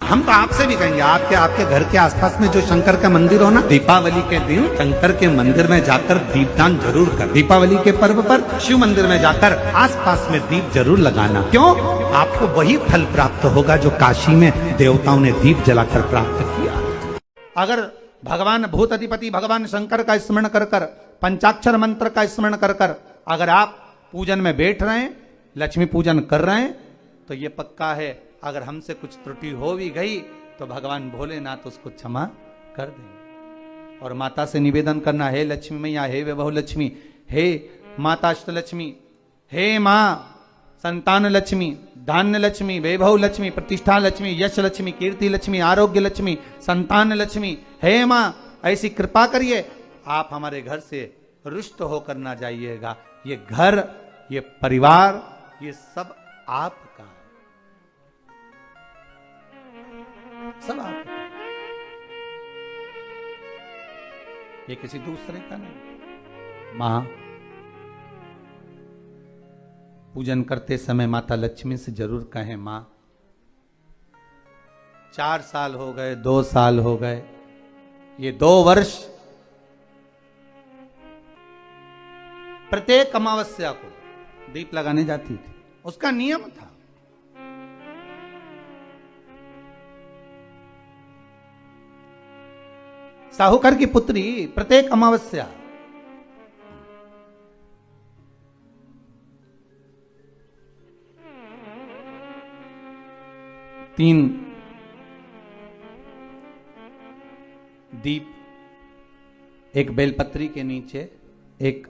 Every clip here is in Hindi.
हम तो आपसे भी कहेंगे, आपके आपके घर के आसपास में जो शंकर का मंदिर हो ना, दीपावली के दिन शंकर के मंदिर में जाकर दीपदान जरूर कर। दीपावली के पर्व पर शिव मंदिर में जाकर आसपास में दीप जरूर लगाना। क्यों? आपको वही फल प्राप्त होगा जो काशी में देवताओं ने दीप जलाकर प्राप्त किया। अगर भगवान भूत अधिपति भगवान शंकर का स्मरण कर कर, पंचाक्षर मंत्र का स्मरण कर कर अगर आप पूजन में बैठ रहे हैं, लक्ष्मी पूजन कर रहे हैं, तो ये पक्का है अगर हमसे कुछ त्रुटि हो भी गई तो भगवान भोलेनाथ उसको क्षमा कर देंगे। और माता से निवेदन करना, हे लक्ष्मी मैया, हे वैभव लक्ष्मी, हे माता अष्टलक्ष्मी, हे माँ संतान लक्ष्मी, धान्य लक्ष्मी, वैभव लक्ष्मी, प्रतिष्ठा लक्ष्मी, यश लक्ष्मी, कीर्ति लक्ष्मी, आरोग्य लक्ष्मी, संतान लक्ष्मी, हे माँ ऐसी कृपा करिए, आप हमारे घर से रुष्ट होकर ना जाइएगा। ये घर, ये परिवार, ये सब आपका है, सब आपका, ये किसी दूसरे का नहीं। मां, पूजन करते समय माता लक्ष्मी से जरूर कहें, मां 4 साल हो गए, 2 साल हो गए, ये 2 वर्ष प्रत्येक अमावस्या को दीप लगाने जाती थी, उसका नियम था। साहूकार की पुत्री प्रत्येक अमावस्या तीन दीप, एक बेलपत्री के नीचे, एक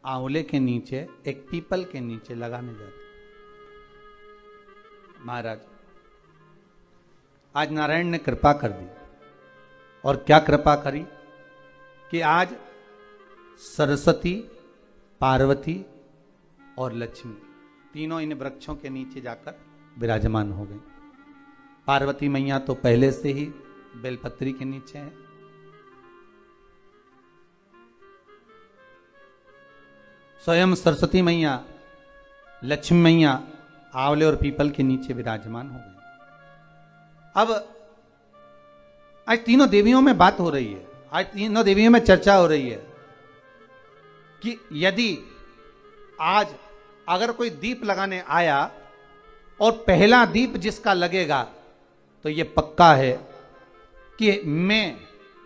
आंवले के नीचे, एक पीपल के नीचे लगाने जाते। महाराज, आज नारायण ने कृपा कर दी, और क्या कृपा करी कि आज सरस्वती, पार्वती और लक्ष्मी तीनों इन वृक्षों के नीचे जाकर विराजमान हो गई। पार्वती मैया तो पहले से ही बेलपत्री के नीचे है, स्वयं सरस्वती मैया, लक्ष्मी मैया आंवले और पीपल के नीचे विराजमान हो गई। अब आज तीनों देवियों में बात हो रही है, आज तीनों देवियों में चर्चा हो रही है कि यदि आज अगर कोई दीप लगाने आया और पहला दीप जिसका लगेगा, तो यह पक्का है कि मैं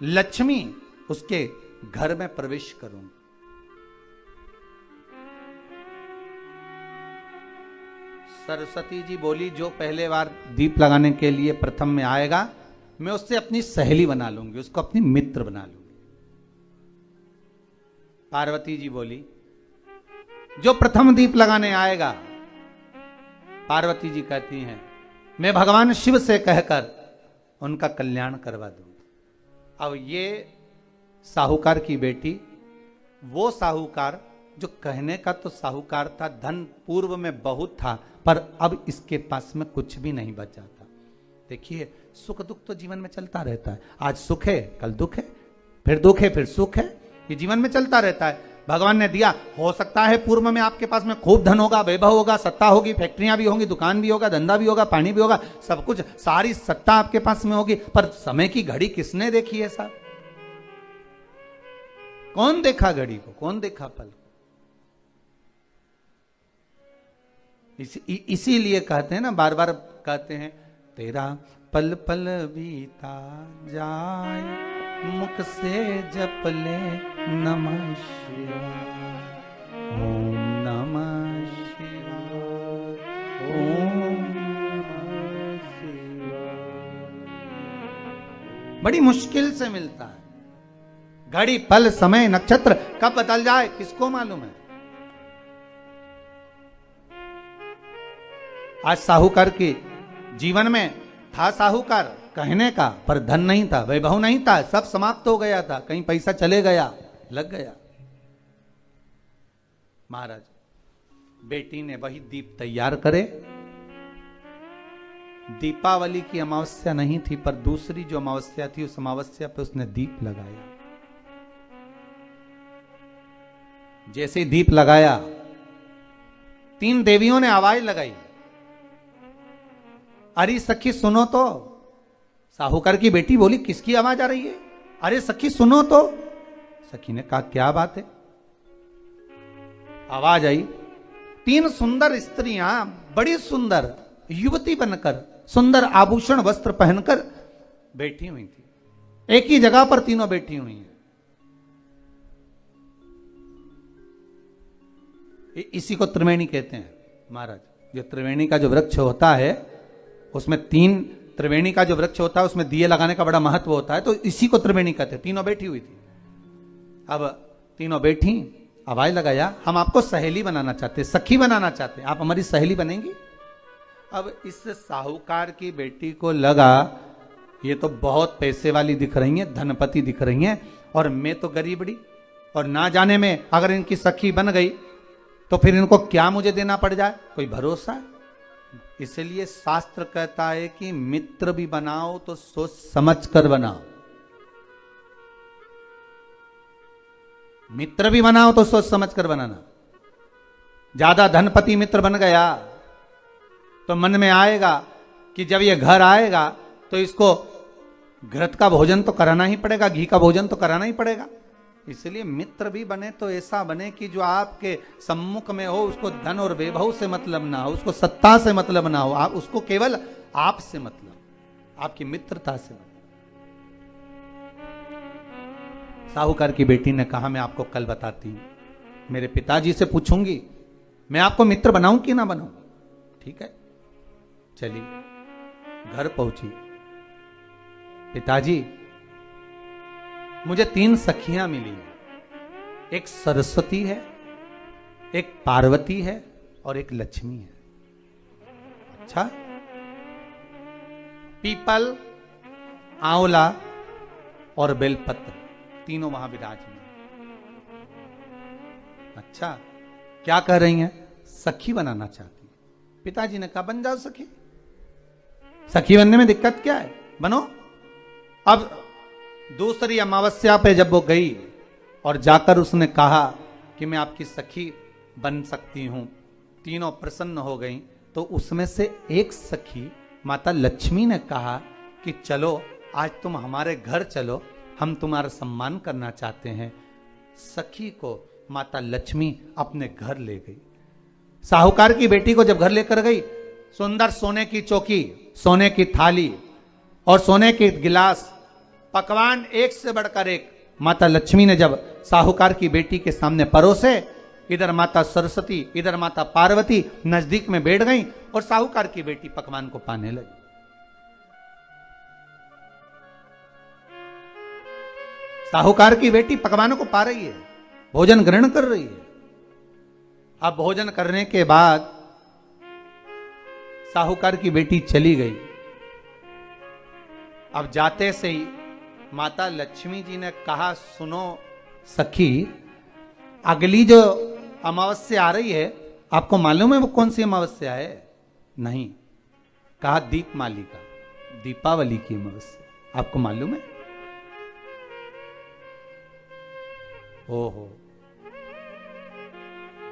लक्ष्मी उसके घर में प्रवेश करूंगी। सरस्वती जी बोली, जो पहले बार दीप लगाने के लिए प्रथम में आएगा, मैं उससे अपनी सहेली बना लूंगी, उसको अपनी मित्र बना लूंगी। पार्वती जी बोली, जो प्रथम दीप लगाने आएगा, पार्वती जी कहती हैं, मैं भगवान शिव से कहकर उनका कल्याण करवा दूंगी। अब ये साहूकार की बेटी, वो साहूकार जो कहने का तो साहूकार था, धन पूर्व में बहुत था, पर अब इसके पास में कुछ भी नहीं बचा था। देखिए, सुख दुख तो जीवन में चलता रहता है, आज सुख है कल दुख है, फिर दुख है फिर सुख है, ये जीवन में चलता रहता है। भगवान ने दिया, हो सकता है पूर्व में आपके पास में खूब धन होगा, वैभव होगा, सत्ता होगी, फैक्ट्रियां भी होंगी, दुकान भी होगा, धंधा भी होगा, पानी भी होगा, सब कुछ, सारी सत्ता आपके पास में होगी, पर समय की घड़ी किसने देखी है साहब? कौन देखा घड़ी को, कौन देखा पल को? इसीलिए कहते हैं ना, बार बार कहते हैं, तेरा पल पल बीता जाए, मुख से जप ले नमः शिवाय, ओम नमः शिवाय, ओम नमः शिवाय। बड़ी मुश्किल से मिलता है। घड़ी, पल, समय, नक्षत्र कब बदल जाए किसको मालूम है? आज साहूकार के जीवन में था साहूकार कहने का, पर धन नहीं था, वैभव नहीं था, सब समाप्त हो गया था, कहीं पैसा चले गया, लग गया। महाराज, बेटी ने वही दीप तैयार करे। दीपावली की अमावस्या नहीं थी, पर दूसरी जो अमावस्या थी, उस अमावस्या पे उसने दीप लगाया। जैसे दीप लगाया, 3 देवियों ने आवाज लगाई, अरे सखी सुनो तो। साहूकार की बेटी बोली किसकी आवाज आ रही है? अरे सखी सुनो तो। सखी ने कहा क्या बात है? आवाज आई, 3 सुंदर स्त्रियां बड़ी सुंदर युवती बनकर सुंदर आभूषण वस्त्र पहनकर बैठी हुई थी। एक ही जगह पर तीनों बैठी हुई हैं। इसी को त्रिवेणी कहते हैं महाराज। जो त्रिवेणी का जो वृक्ष होता है उसमें 3 त्रिवेणी का जो वृक्ष होता है उसमें दिए लगाने का बड़ा महत्व होता है, तो इसी को त्रिवेणी कहते हैं। तीनों बैठी हुई थी। अब तीनों बैठी, आवाज लगाया, हम आपको सहेली बनाना चाहते, सखी बनाना चाहते, आप हमारी सहेली बनेंगी? अब इस साहूकार की बेटी को लगा ये तो बहुत पैसे वाली दिख रही हैं, धनपति दिख रही हैं, और मैं तो गरीबड़ी, और ना जाने में अगर इनकी सखी बन गई तो फिर इनको क्या मुझे देना पड़ जाए, कोई भरोसा है? इसलिए शास्त्र कहता है कि मित्र भी बनाओ तो सोच समझ कर बनाओ। मित्र भी बनाओ तो सोच समझ कर बनाना। ज्यादा धनपति मित्र बन गया तो मन में आएगा कि जब ये घर आएगा तो इसको घृत का भोजन तो कराना ही पड़ेगा, घी का भोजन तो कराना ही पड़ेगा। इसलिए मित्र भी बने तो ऐसा बने कि जो आपके सम्मुख में हो उसको धन और वैभव से मतलब ना हो, उसको सत्ता से मतलब ना हो, आप उसको केवल आप से मतलब, आपकी मित्रता से मतलब। साहूकार की बेटी ने कहा मैं आपको कल बताती हूं, मेरे पिताजी से पूछूंगी मैं आपको मित्र बनाऊं कि ना बनाऊं। ठीक है, चलिए घर पहुंची। पिताजी मुझे 3 सखियां मिली हैं, एक सरस्वती है, एक पार्वती है और एक लक्ष्मी है। अच्छा, पीपल, आंवला और बेलपत्र तीनों वहां विराजमान। अच्छा, क्या कह रही हैं? सखी बनाना चाहती। पिताजी ने कहा बन जाओ सखी, सखी बनने में दिक्कत क्या है, बनो। अब दूसरी अमावस्या पे जब वो गई और जाकर उसने कहा कि मैं आपकी सखी बन सकती हूं, तीनों प्रसन्न हो गई। तो उसमें से एक सखी माता लक्ष्मी ने कहा कि चलो आज तुम हमारे घर चलो, हम तुम्हारा सम्मान करना चाहते हैं। सखी को माता लक्ष्मी अपने घर ले गई। साहूकार की बेटी को जब घर लेकर गई, सुंदर सोने की चौकी, सोने की थाली और सोने के गिलास, पकवान एक से बढ़कर एक माता लक्ष्मी ने जब साहूकार की बेटी के सामने परोसे, इधर माता सरस्वती इधर माता पार्वती नजदीक में बैठ गईं और साहूकार की बेटी पकवान को पाने लगी। साहूकार की बेटी पकवानों को पा रही है, भोजन ग्रहण कर रही है। अब भोजन करने के बाद साहूकार की बेटी चली गई। अब जाते से ही माता लक्ष्मी जी ने कहा सुनो सखी, अगली जो अमावस्या आ रही है आपको मालूम है वो कौन सी अमावस्या है? नहीं। कहा दीपमालिका, दीपावली की अमावस्या, आपको मालूम है? ओहो,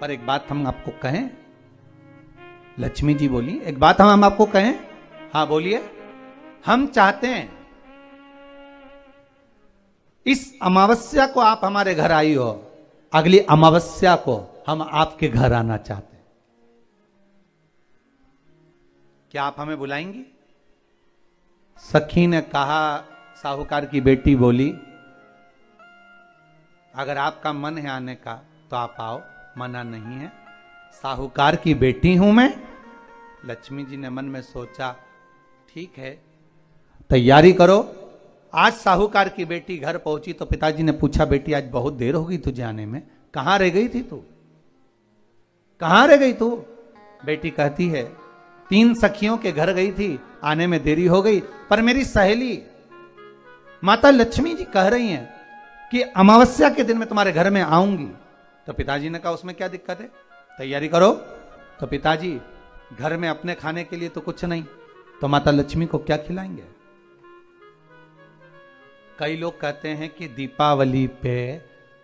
पर एक बात हम आपको कहें। लक्ष्मी जी बोली एक बात हम आपको कहें। हाँ बोलिए। हम चाहते हैं इस अमावस्या को आप हमारे घर आई हो, अगली अमावस्या को हम आपके घर आना चाहते हैं, क्या आप हमें बुलाएंगी? सखी ने कहा, साहूकार की बेटी बोली अगर आपका मन है आने का तो आप आओ, मना नहीं है। साहूकार की बेटी हूं मैं। लक्ष्मी जी ने मन में सोचा ठीक है, तैयारी करो। आज साहूकार की बेटी घर पहुंची तो पिताजी ने पूछा बेटी आज बहुत देर हो गई तुझे आने में, कहां रह गई थी तू, कहां रह गई तू? बेटी कहती है 3 सखियों के घर गई थी, आने में देरी हो गई, पर मेरी सहेली माता लक्ष्मी जी कह रही हैं कि अमावस्या के दिन मैं तुम्हारे घर में आऊंगी। तो पिताजी ने कहा उसमें क्या दिक्कत है, तैयारी करो। तो पिताजी घर में अपने खाने के लिए तो कुछ नहीं, तो माता लक्ष्मी को क्या खिलाएंगे? कई लोग कहते हैं कि दीपावली पे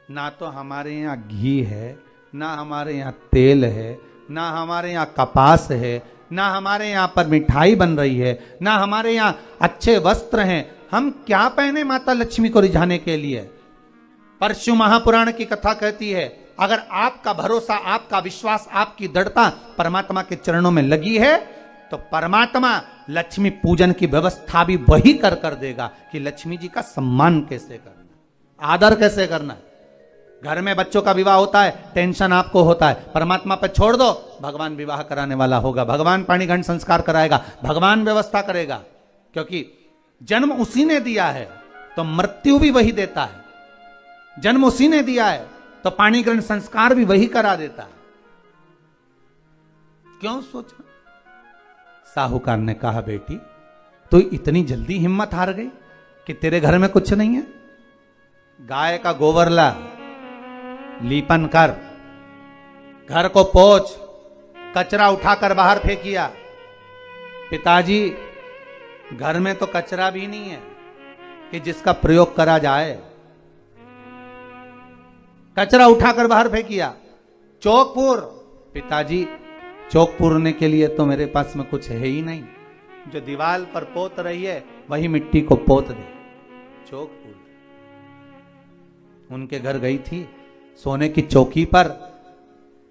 ना तो हमारे यहाँ घी है, ना हमारे यहाँ तेल है, ना हमारे यहाँ कपास है, ना हमारे यहां पर मिठाई बन रही है, ना हमारे यहां अच्छे वस्त्र हैं, हम क्या पहने माता लक्ष्मी को रिझाने के लिए? पर शिव महापुराण की कथा कहती है, अगर आपका भरोसा, आपका विश्वास, आपकी दृढ़ता परमात्मा के चरणों में लगी है तो परमात्मा लक्ष्मी पूजन की व्यवस्था भी वही कर देगा कि लक्ष्मी जी का सम्मान कैसे करना, आदर कैसे करना है। घर में बच्चों का विवाह होता है, टेंशन आपको होता है, परमात्मा पर छोड़ दो, भगवान विवाह कराने वाला होगा, भगवान पाणी घंट संस्कार कराएगा, भगवान व्यवस्था करेगा, क्योंकि जन्म उसी ने दिया है तो मृत्यु भी वही देता है। जन्म उसी ने दिया है तो पाणी ग्रहण संस्कार भी वही करा देता है। क्यों सोचा? साहूकार ने कहा, बेटी तो इतनी जल्दी हिम्मत हार गई कि तेरे घर में कुछ नहीं है? गाय का गोबर ला, लीपन कर, घर को पोंछ, कचरा उठाकर बाहर फेंकिया। पिताजी घर में तो कचरा भी नहीं है कि जिसका प्रयोग करा जाए। कचरा उठाकर बाहर फेंकिया। चौक पिताजी चौक पूरने के लिए तो मेरे पास में कुछ है ही नहीं, जो दीवार पर पोत रही है वही मिट्टी को पोत दे। चौक पूर। उनके घर गई थी, सोने की चौकी पर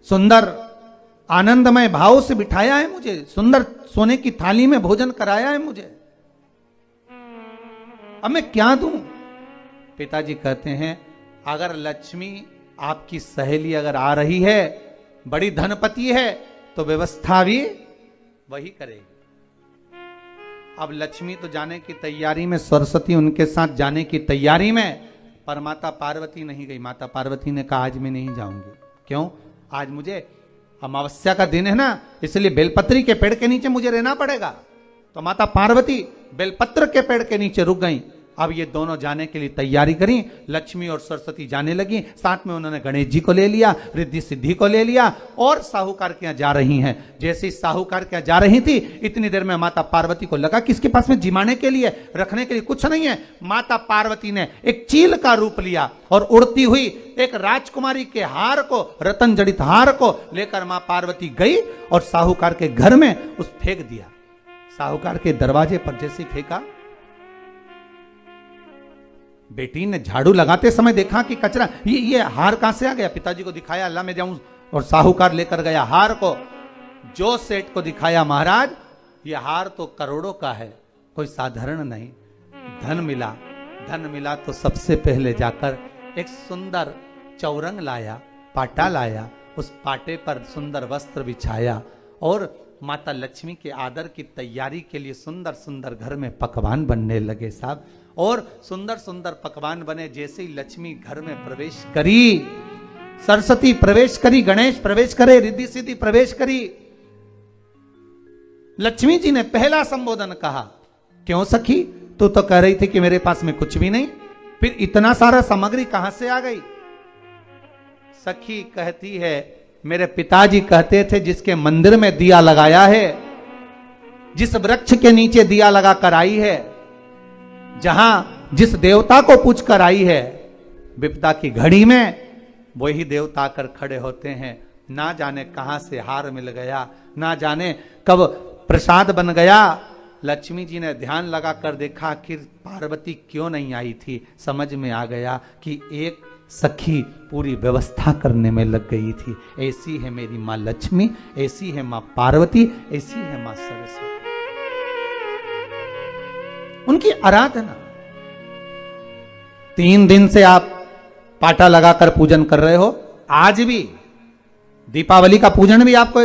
सुंदर आनंदमय भाव से बिठाया है मुझे, सुंदर सोने की थाली में भोजन कराया है मुझे, अब मैं क्या दूं? पिताजी कहते हैं, अगर लक्ष्मी आपकी सहेली अगर आ रही है, बड़ी धनपति है, तो व्यवस्था भी वही करेगी। अब लक्ष्मी तो जाने की तैयारी में, सरस्वती उनके साथ जाने की तैयारी में, पर माता पार्वती नहीं गई। माता पार्वती ने कहा, आज मैं नहीं जाऊंगी। क्यों? आज मुझे अमावस्या का दिन है ना, इसलिए बेलपत्री के पेड़ के नीचे मुझे रहना पड़ेगा। तो माता पार्वती बेलपत्र के पेड़ के नीचे रुक गई। अब ये दोनों जाने के लिए तैयारी करी। लक्ष्मी और सरस्वती जाने लगी, साथ में उन्होंने गणेश जी को ले लिया, रिद्धि सिद्धि को ले लिया और साहूकार के यहाँ जा रही हैं। जैसे ही साहूकार के यहाँ जा रही थी, इतनी देर में माता पार्वती को लगा कि इसके पास में जिमाने के लिए, रखने के लिए कुछ नहीं है। माता पार्वती ने एक चील का रूप लिया और उड़ती हुई एक राजकुमारी के हार को, रतन जड़ित हार को लेकर मां पार्वती गई और साहूकार के घर में उस फेंक दिया। साहूकार के दरवाजे पर जैसे फेंका, बेटी ने झाड़ू लगाते समय देखा कि कचरा, ये हार कहां से आ गया? पिताजी को दिखाया, अल्लाह मैं जाऊं, और साहूकार लेकर गया हार को। जो सेठ को दिखाया, महाराज ये हार तो करोड़ों का है, कोई साधारण नहीं। धन मिला तो सबसे पहले जाकर एक सुंदर चौरंग लाया, पाटा लाया, उस पाटे पर सुंदर वस्त्र बिछाया और माता लक्ष्मी के आदर की तैयारी के लिए सुंदर सुंदर घर में पकवान बनने लगे साहब। और सुंदर सुंदर पकवान बने। जैसे ही लक्ष्मी घर में प्रवेश करी, सरस्वती प्रवेश करी, गणेश प्रवेश करे, रिद्धि सिद्धि प्रवेश करी, लक्ष्मी जी ने पहला संबोधन कहा, क्यों सखी, तू तो कह रही थी कि मेरे पास में कुछ भी नहीं, फिर इतना सारा सामग्री कहां से आ गई? सखी कहती है, मेरे पिताजी कहते थे, जिसके मंदिर में दिया लगाया है, जिस वृक्ष के नीचे दिया लगा कर आई है, जहां जिस देवता को पूछ कर आई है, विपदा की घड़ी में वही देवता आकर खड़े होते हैं। ना जाने कहां से हार मिल गया, ना जाने कब प्रसाद बन गया। लक्ष्मी जी ने ध्यान लगाकर देखा, आखिर पार्वती क्यों नहीं आई थी। समझ में आ गया कि एक सखी पूरी व्यवस्था करने में लग गई थी। ऐसी है मेरी मां लक्ष्मी, ऐसी है मां पार्वती, ऐसी है मां सरस्वती। उनकी आराधना 3 दिन से आप पाटा लगाकर पूजन कर रहे हो। आज भी दीपावली का पूजन भी आपको